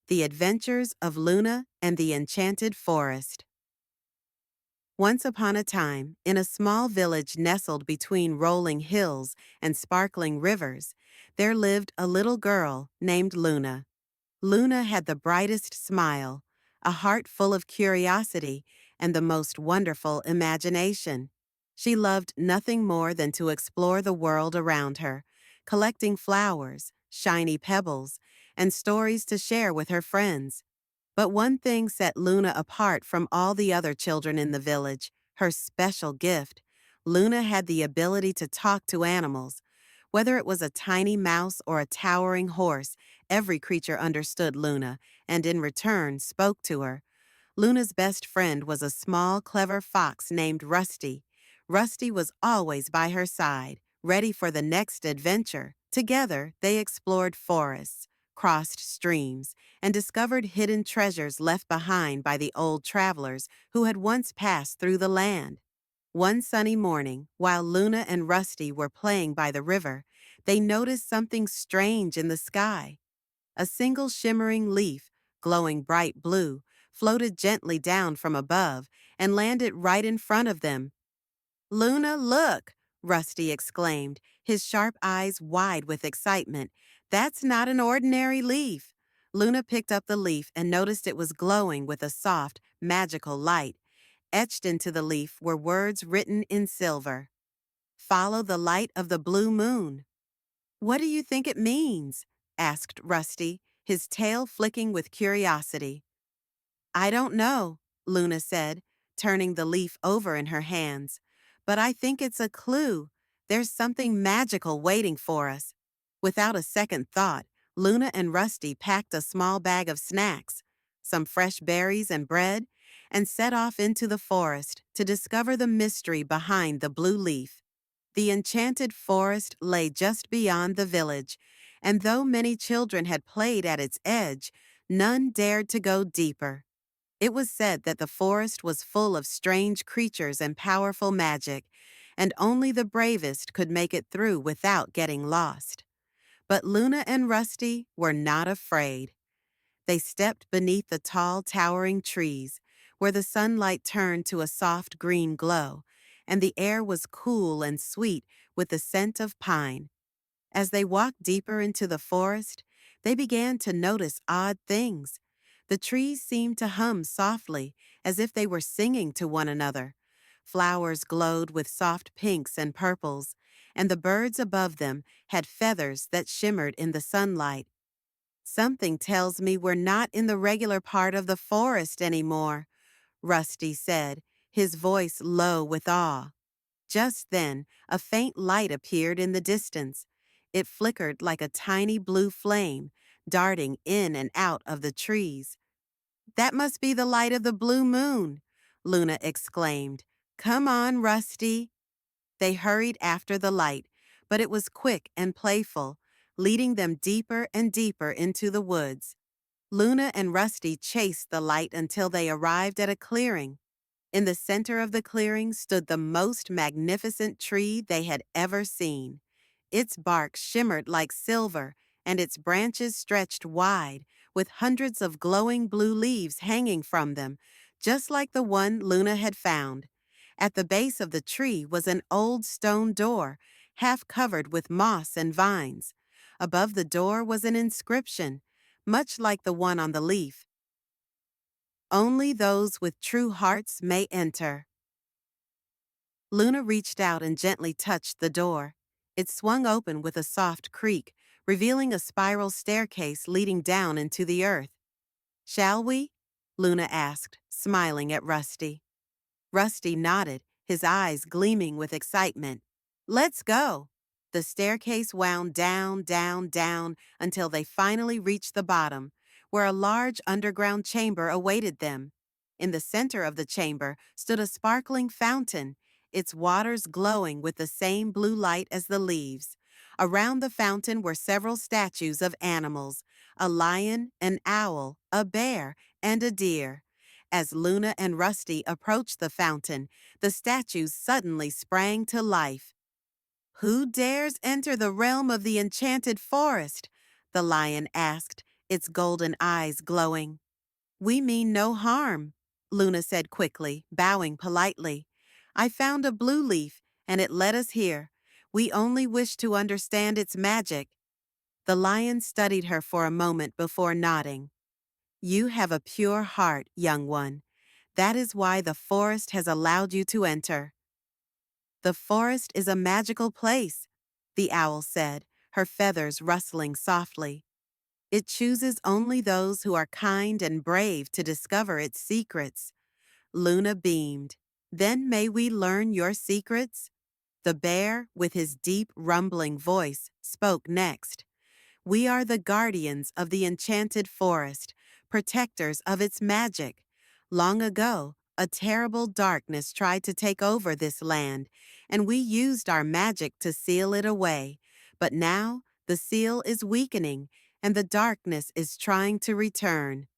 The Adventures of Luna and the Enchanted Forest. Once upon a time, in a small village nestled between rolling hills and sparkling rivers, there lived a little girl named Luna. Luna had the brightest smile, a heart full of curiosity, and the most wonderful imagination. She loved nothing more than to explore the world around her, collecting flowers, shiny pebbles, and stories to share with her friends. But one thing set Luna apart from all the other children in the village, her special gift. Luna had the ability to talk to animals. Whether it was a tiny mouse or a towering horse, every creature understood Luna, and in return spoke to her. Luna's best friend was a small, clever fox named Rusty. Rusty was always by her side, ready for the next adventure. Together, they explored forests, crossed streams, and discovered hidden treasures left behind by the old travelers who had once passed through the land. One sunny morning, while Luna and Rusty were playing by the river, they noticed something strange in the sky. A single shimmering leaf, glowing bright blue, floated gently down from above and landed right in front of them. "Luna, look!" Rusty exclaimed, his sharp eyes wide with excitement. "That's not an ordinary leaf." Luna picked up the leaf and noticed it was glowing with a soft, magical light. Etched into the leaf were words written in silver. "Follow the light of the blue moon." "What do you think it means?" asked Rusty, his tail flicking with curiosity. "I don't know," Luna said, turning the leaf over in her hands. "But I think it's a clue. There's something magical waiting for us." Without a second thought, Luna and Rusty packed a small bag of snacks, some fresh berries and bread, and set off into the forest to discover the mystery behind the blue leaf. The enchanted forest lay just beyond the village, and though many children had played at its edge, none dared to go deeper. It was said that the forest was full of strange creatures and powerful magic, and only the bravest could make it through without getting lost. But Luna and Rusty were not afraid. They stepped beneath the tall, towering trees, where the sunlight turned to a soft green glow, and the air was cool and sweet with the scent of pine. As they walked deeper into the forest, they began to notice odd things. The trees seemed to hum softly, as if they were singing to one another. Flowers glowed with soft pinks and purples, and the birds above them had feathers that shimmered in the sunlight. "Something tells me we're not in the regular part of the forest anymore," Rusty said, his voice low with awe. Just then, a faint light appeared in the distance. It flickered like a tiny blue flame, darting in and out of the trees. "That must be the light of the blue moon," Luna exclaimed. "Come on, Rusty." They hurried after the light, but it was quick and playful, leading them deeper and deeper into the woods. Luna and Rusty chased the light until they arrived at a clearing. In the center of the clearing stood the most magnificent tree they had ever seen. Its bark shimmered like silver, and its branches stretched wide, with hundreds of glowing blue leaves hanging from them, just like the one Luna had found. At the base of the tree was an old stone door, half covered with moss and vines. Above the door was an inscription, much like the one on the leaf. "Only those with true hearts may enter." Luna reached out and gently touched the door. It swung open with a soft creak, revealing a spiral staircase leading down into the earth. "Shall we?" Luna asked, smiling at Rusty. Rusty nodded, his eyes gleaming with excitement. "Let's go." The staircase wound down, down, down until they finally reached the bottom, where a large underground chamber awaited them. In the center of the chamber stood a sparkling fountain, its waters glowing with the same blue light as the leaves. Around the fountain were several statues of animals: a lion, an owl, a bear, and a deer. As Luna and Rusty approached the fountain, the statues suddenly sprang to life. "Who dares enter the realm of the enchanted forest?" the lion asked, its golden eyes glowing. "We mean no harm," Luna said quickly, bowing politely. "I found a blue leaf, and it led us here. We only wish to understand its magic." The lion studied her for a moment before nodding. "You have a pure heart, young one. That is why the forest has allowed you to enter." "The forest is a magical place," the owl said, her feathers rustling softly. "It chooses only those who are kind and brave to discover its secrets." Luna beamed. "Then may we learn your secrets?" The bear, with his deep, rumbling voice, spoke next. "We are the guardians of the enchanted forest, protectors of its magic. Long ago, a terrible darkness tried to take over this land, and we used our magic to seal it away. But now, the seal is weakening, and the darkness is trying to return.